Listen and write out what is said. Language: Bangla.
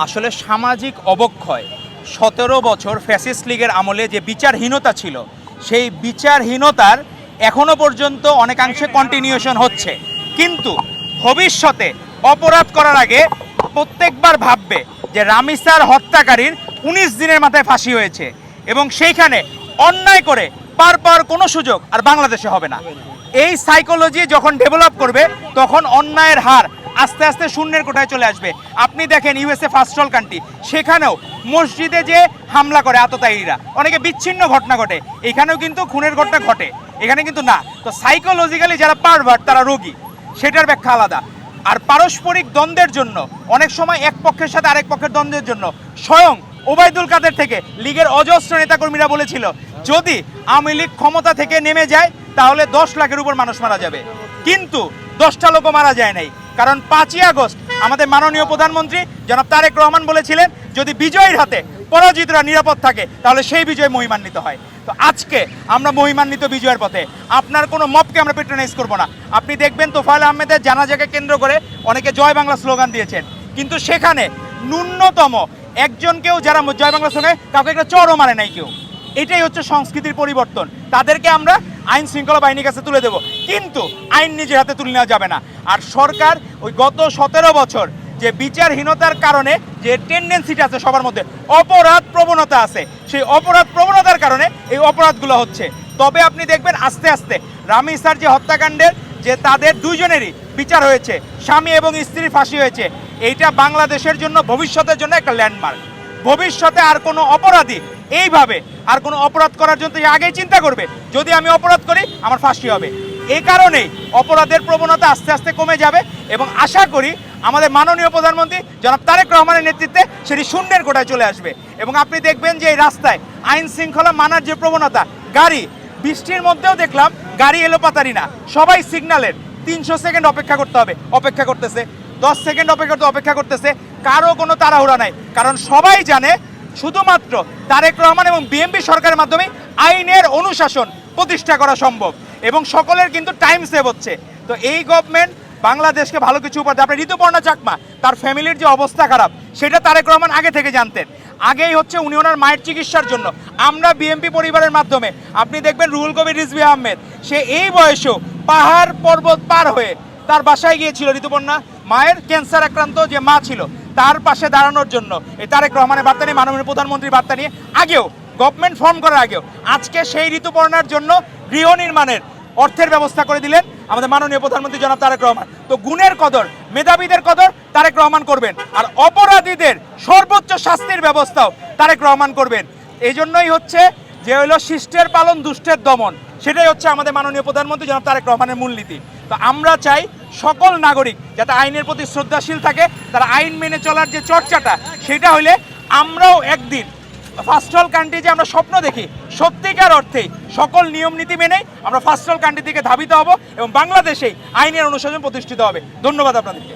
আসলে সামাজিক অবক্ষয় ১৭ বছর ফ্যাসিস্ট লীগের আমলে যে বিচারহীনতা ছিল সেই বিচারহীনতার এখনো পর্যন্ত অনেকাংশে কন্টিনিউশন হচ্ছে, কিন্তু ভবিষ্যতে অপরাধ করার আগে প্রত্যেকবার ভাববে যে রামিসার হত্যাকারীর ১৯ দিনের মাথায় ফাঁসি হয়েছে এবং সেইখানে অন্যায় করে পার কোনো সুযোগ আর বাংলাদেশে হবে না। এই সাইকোলজি যখন ডেভেলপ করবে তখন অন্যায়ের হার আস্তে আস্তে শূন্যের কোঠায় চলে আসবে। আপনি দেখেন ইউএসএ ফার্স্ট ওয়ার্ল্ড কান্ট্রি, সেখানেও মসজিদে যে হামলা করে আততায়ীরা, অনেকে বিচ্ছিন্ন ঘটনা ঘটে, এখানেও কিন্তু খুনের ঘটনা ঘটে, এখানে কিন্তু না। তো সাইকোলজিক্যালি যারা পারভার্ট তারা রোগী, সেটার ব্যাখ্যা আলাদা। আর পারস্পরিক দ্বন্দ্বের জন্য অনেক সময় এক পক্ষের সাথে আরেক পক্ষের দ্বন্দ্বের জন্য স্বয়ং ওবায়দুল কাদের থেকে লীগের অজস্র নেতাকর্মীরা বলেছিল যদি আওয়ামী লীগ ক্ষমতা থেকে নেমে যায় তাহলে 10 লাখের উপর মানুষ মারা যাবে, কিন্তু 10টা লোকও মারা যায় নাই। কারণ 5ই আগস্ট আমাদের মাননীয় প্রধানমন্ত্রী জনাব তারেক রহমান বলেছিলেন যদি বিজয়ীর হাতে পরাজিতরা নিরাপদ থাকে তাহলে সেই বিজয় মহিমান্বিত হয়। তো আজকে আমরা মহিমান্বিত বিজয়ের পথে, আপনার কোনো মবকে আমরা পেট্রোনাইজ করব না। আপনি দেখবেন তোফায়েল আহমেদের জানাজাকে কেন্দ্র করে অনেকে জয় বাংলা স্লোগান দিয়েছেন, কিন্তু সেখানে ন্যূনতম একজনকেও যারা জয় বাংলা স্লোগান কাউকে একটা চরও মারে নাই কেউ। এটাই হচ্ছে সংস্কৃতির পরিবর্তন। তাদেরকে আমরা আইন শৃঙ্খলা বাহিনীর কাছে তুলে দেব, কিন্তু আইন নিজের হাতে তুলে নেওয়া যাবে না। আর সরকার ওই গত 17 বছর যে বিচারহীনতার কারণে যে টেন্ডেন্সিটা আছে সবার মধ্যে, অপরাধ প্রবণতা আছে, সেই অপরাধ প্রবণতার কারণে এই অপরাধগুলো হচ্ছে। তবে আপনি দেখবেন আস্তে আস্তে রামিসার যে হত্যাকাণ্ডের যে তাদের দুইজনেরই বিচার হয়েছে, স্বামী এবং স্ত্রীর ফাঁসি হয়েছে, এইটা বাংলাদেশের জন্য ভবিষ্যতের জন্য একটা ল্যান্ডমার্ক। ভবিষ্যতে আর কোনো অপরাধী এইভাবে আর কোনো অপরাধ করার জন্য আগেই চিন্তা করবে যদি আমি অপরাধ করি আমার ফাঁসি হবে। এই কারণেই অপরাধের প্রবণতা আস্তে আস্তে কমে যাবে এবং আশা করি আমাদের মাননীয় প্রধানমন্ত্রী জনাব তারেক রহমানের নেতৃত্বে সেটি শূন্যের কোঠায় চলে আসবে। এবং আপনি দেখবেন যে এই রাস্তায় আইন শৃঙ্খলা মানার যে প্রবণতা, গাড়ি বৃষ্টির মধ্যেও দেখলাম গাড়ি এলোপাতারি না, সবাই সিগন্যালের 300 সেকেন্ড অপেক্ষা করতে হবে, অপেক্ষা করতেছে, 10 সেকেন্ড অপেক্ষা করতেছে, কারো কোনো তাড়াহুড়া নাই। কারণ সবাই জানে শুধুমাত্র তারেক রহমান এবং বিএনপি সরকারের মাধ্যমে আইনের অনুশাসন প্রতিষ্ঠা করা সম্ভব এবং সকলের কিন্তু টাইম সেভ হচ্ছে। তো এই গভর্নমেন্ট বাংলাদেশকে ভালো কিছু উপহার দেয়। আপনি ঋতুপর্ণা চাকমা তার ফ্যামিলির যে অবস্থা খারাপ সেটা তারেক রহমান আগে থেকে জানতেন, আগেই হচ্ছে উনি ওনার মায়ের চিকিৎসার জন্য আমরা বিএনপি পরিবারের মাধ্যমে, আপনি দেখবেন রুহুল কবির রিজভী আহমেদ সে এই বয়সেও পাহাড় পর্বত পার হয়ে তার বাসায় গিয়েছিল ঋতুপর্ণা মায়ের ক্যান্সার আক্রান্ত যে মা ছিল তার পাশে দাঁড়ানোর জন্য। এই তারেক রহমানের বার্তা নিয়ে, মাননীয় প্রধানমন্ত্রীর বার্তা নিয়ে আগেও গভর্নমেন্ট ফর্ম করার আগেও আজকে সেই ঋতুপর্ণার জন্য গৃহ নির্মাণের অর্থের ব্যবস্থা করে দিলেন আমাদের মাননীয় প্রধানমন্ত্রী জনাব তারেক রহমান। তো গুণের কদর, মেধাবীদের কদর তারেক রহমান করবেন, আর অপরাধীদের সর্বোচ্চ শাস্তির ব্যবস্থাও তারেক রহমান করবেন। এই জন্যই হচ্ছে যে হলো শিষ্টের পালন দুষ্টের দমন, সেটাই হচ্ছে আমাদের মাননীয় প্রধানমন্ত্রী জনাব তারেক রহমানের মূলনীতি। তো আমরা চাই সকল নাগরিক যাতে আইনের প্রতি শ্রদ্ধাশীল থাকে, তারা আইন মেনে চলার যে চর্চাটা সেটা হইলে আমরাও একদিন ফার্স্ট ওয়ার্ল্ড কান্ট্রি যে আমরা স্বপ্ন দেখি সত্যিকার অর্থেই সকল নিয়ম নীতি মেনেই আমরা ফার্স্ট ওয়ার্ল্ড কান্ট্রি থেকে ধাবিত হব এবং বাংলাদেশেই আইনের অনুশাসন প্রতিষ্ঠিত হবে। ধন্যবাদ আপনাদেরকে।